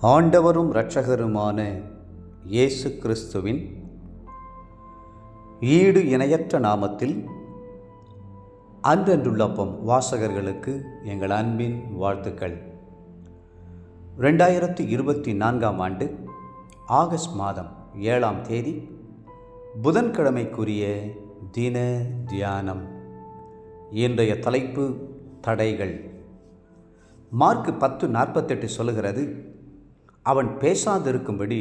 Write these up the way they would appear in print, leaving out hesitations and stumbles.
ஆண்டவரும் இரட்சகருமான இயேசு கிறிஸ்துவின் ஈடு இணையற்ற நாமத்தில் அன்றன்றுள்ளப்பம் வாசகர்களுக்கு எங்கள் அன்பின் வாழ்த்துக்கள். 2024 ஆண்டு ஆகஸ்ட் மாதம் 7ஆம் தேதி புதன்கிழமைக்குரிய தின தியானம். இன்றைய தலைப்பு தடைகள். மார்க் 10:48 சொல்லுகிறது, அவன் பேசாதிருக்கும்படி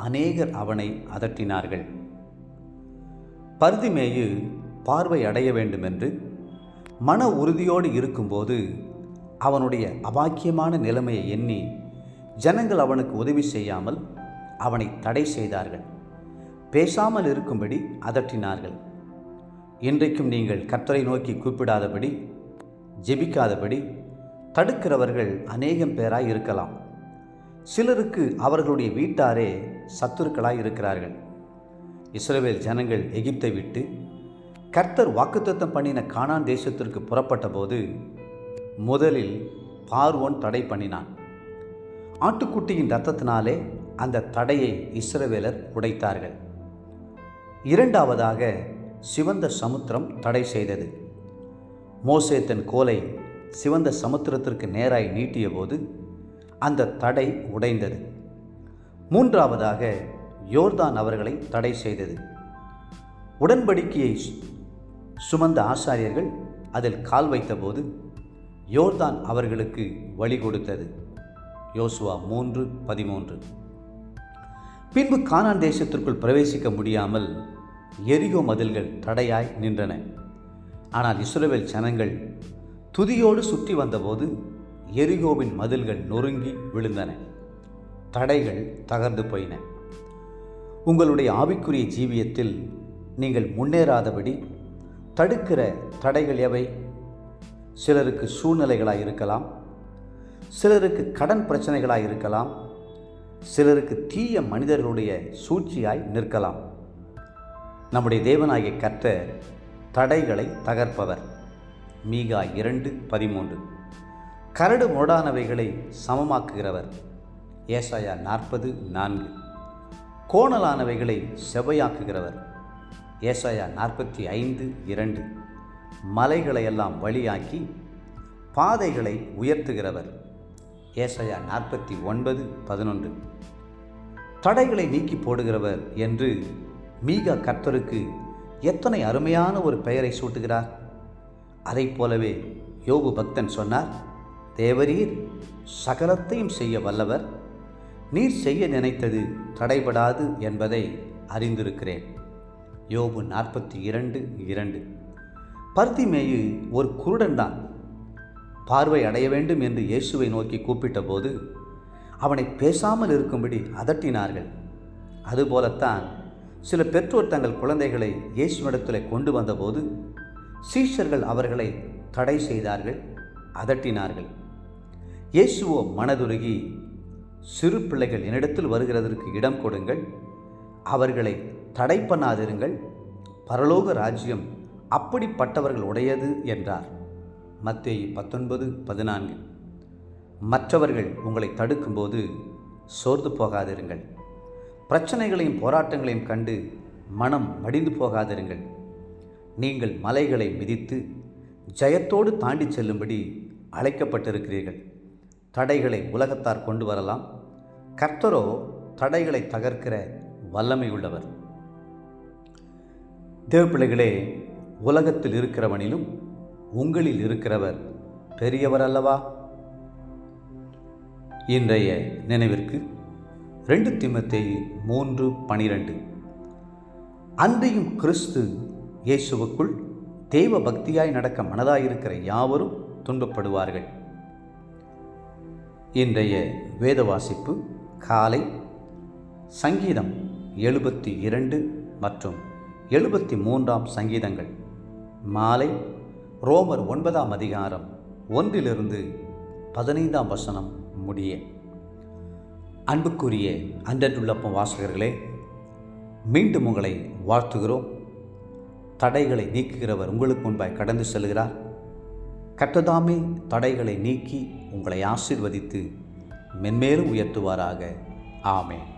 அநேகர் அவனை அதட்டினார்கள். பர்திமேயு பார்வை அடைய வேண்டுமென்று மன உறுதியோடு இருக்கும்போது அவனுடைய அபாக்கியமான நிலைமையை எண்ணி ஜனங்கள் அவனுக்கு உதவி செய்யாமல் அவனை தடை செய்தார்கள். பேசாமல் இருக்கும்படி அதட்டினார்கள். இன்றைக்கும் நீங்கள் கர்த்தரை நோக்கி கூப்பிடாதபடி, ஜெபிக்காதபடி தடுக்கிறவர்கள் அநேகம் பேராய் இருக்கலாம். சிலருக்கு அவர்களுடைய வீட்டாரே சத்துருக்களாய் இருக்கிறார்கள். இஸ்ரவேல் ஜனங்கள் எகிப்தை விட்டு கர்த்தர் வாக்குத்தத்தம் பண்ணின கானான் தேசத்திற்கு புறப்பட்ட போது முதலில் பார்வோன் தடை பண்ணினான். ஆட்டுக்குட்டியின் இரத்தத்தினாலே அந்த தடையை இஸ்ரவேலர் உடைத்தார்கள். இரண்டாவதாக சிவந்த சமுத்திரம் தடை செய்தது. மோசே தன் கோலை சிவந்த சமுத்திரத்திற்கு நேராய் நீட்டிய போது அந்த தடை உடைந்தது. மூன்றாவதாக யோர்தான் அவர்களை தடை செய்தது. உடன்படிக்கையை சுமந்த ஆசாரியர்கள் அதில் கால் வைத்தபோது யோர்தான் அவர்களுக்கு வழி கொடுத்தது. யோசுவா 3:13. பின்பு கானான் தேசத்திற்குள் பிரவேசிக்க முடியாமல் எரிகோ மதில்கள் தடையாய் நின்றன. ஆனால் இஸ்ரவேல் ஜனங்கள் துதியோடு சுற்றி வந்தபோது எரிகோவின் மதில்கள் நொறுங்கி விழுந்தன. தடைகள் தகர்ந்து போயின. உங்களுடைய ஆவிக்குரிய ஜீவியத்தில் நீங்கள் முன்னேறாதபடி தடுக்கிற தடைகள் எவை? சிலருக்கு சூழ்நிலைகளாய் இருக்கலாம், சிலருக்கு கடன் பிரச்சனைகளாய் இருக்கலாம், சிலருக்கு தீய மனிதர்களுடைய சூழ்ச்சியாய் நிற்கலாம். நம்முடைய தேவனாகிய கர்த்தர் தடைகளை தகர்ப்பவர். மீகா 2:13. கரடு முரடானவைகளை சமமாக்குகிறவர். ஏசாயா 40:4. கோணலானவைகளை செவ்வையாக்குகிறவர். ஏசாயா 45:2. மலைகளையெல்லாம் வழியாக்கி பாதைகளை உயர்த்துகிறவர். ஏசாயா 49:11. தடைகளை நீக்கி போடுகிறவர் என்று மீகா கர்த்தருக்கு எத்தனை அருமையான ஒரு பெயரை சூட்டுகிறார். அதை போலவே யோபு பக்தன் சொன்னார், தேவரீர் சகலத்தையும் செய்ய வல்லவர், நீர் செய்ய நினைத்தது தடைபடாது என்பதை அறிந்திருக்கிறேன். யோபு 42:2. பர்திமேயு ஒரு குருடன்தான். பார்வை அடைய வேண்டும் என்று இயேசுவை நோக்கி கூப்பிட்ட போது அவனை பேசாமல் இருக்கும்படி அதட்டினார்கள். அதுபோலத்தான் சில பெற்றோர் தங்கள் குழந்தைகளை இயேசுவிடத்தில் கொண்டு வந்தபோது சீஷர்கள் அவர்களை தடை செய்தார்கள், அதட்டினார்கள். இயேசுவோ மனதுருகி, சிறு பிள்ளைகள் என்னிடத்தில் வருகிறதற்கு இடம் கொடுங்கள், அவர்களை தடை பண்ணாதிருங்கள், பரலோக ராஜ்யம் அப்படிப்பட்டவர்கள் உடையது என்றார். மத்தேயு 19:14. மற்றவர்கள் உங்களை தடுக்கும்போது சோர்ந்து போகாதிருங்கள். பிரச்சனைகளையும் போராட்டங்களையும் கண்டு மனம் மடிந்து போகாதிருங்கள். நீங்கள் மலைகளை மிதித்து ஜெயத்தோடு தாண்டி செல்லும்படி அழைக்கப்பட்டிருக்கிறீர்கள். தடைகளை உலகத்தார் கொண்டு வரலாம், கர்த்தரோ தடைகளை தகர்க்கிற வல்லமை உள்ளவர். தேவப்பிள்ளைகளே, உலகத்தில் இருக்கிறவனிலும் உங்களில் இருக்கிறவர் பெரியவர் அல்லவா? இன்றைய நினைவிற்கு 2 தீமோத்தேயு 3:12. அன்றியும் கிறிஸ்து இயேசுவுக்குள் தேவ பக்தியாய் நடக்க மனதாயிருக்கிற யாவரும் துன்பப்படுவார்கள். இன்றைய வேத வாசிப்பு காலை சங்கீதம் 72 மற்றும் 73 சங்கீதங்கள். மாலை ரோமர் 9ஆம் அதிகாரம் 1-15 வசனம் முடிய. அன்புக்குரிய அன்றன்றுள்ளப்பம் வாசகர்களே, மீண்டும் உங்களை வாழ்த்துகிறோம். தடைகளை நீக்குகிறவர் உங்களுக்கு முன்பாய் கடந்து செல்கிறார். கர்த்ததாமே தடைகளை நீக்கி உங்களை ஆசீர்வதித்து மென்மேலும் உயர்த்துவாராக. ஆமென்.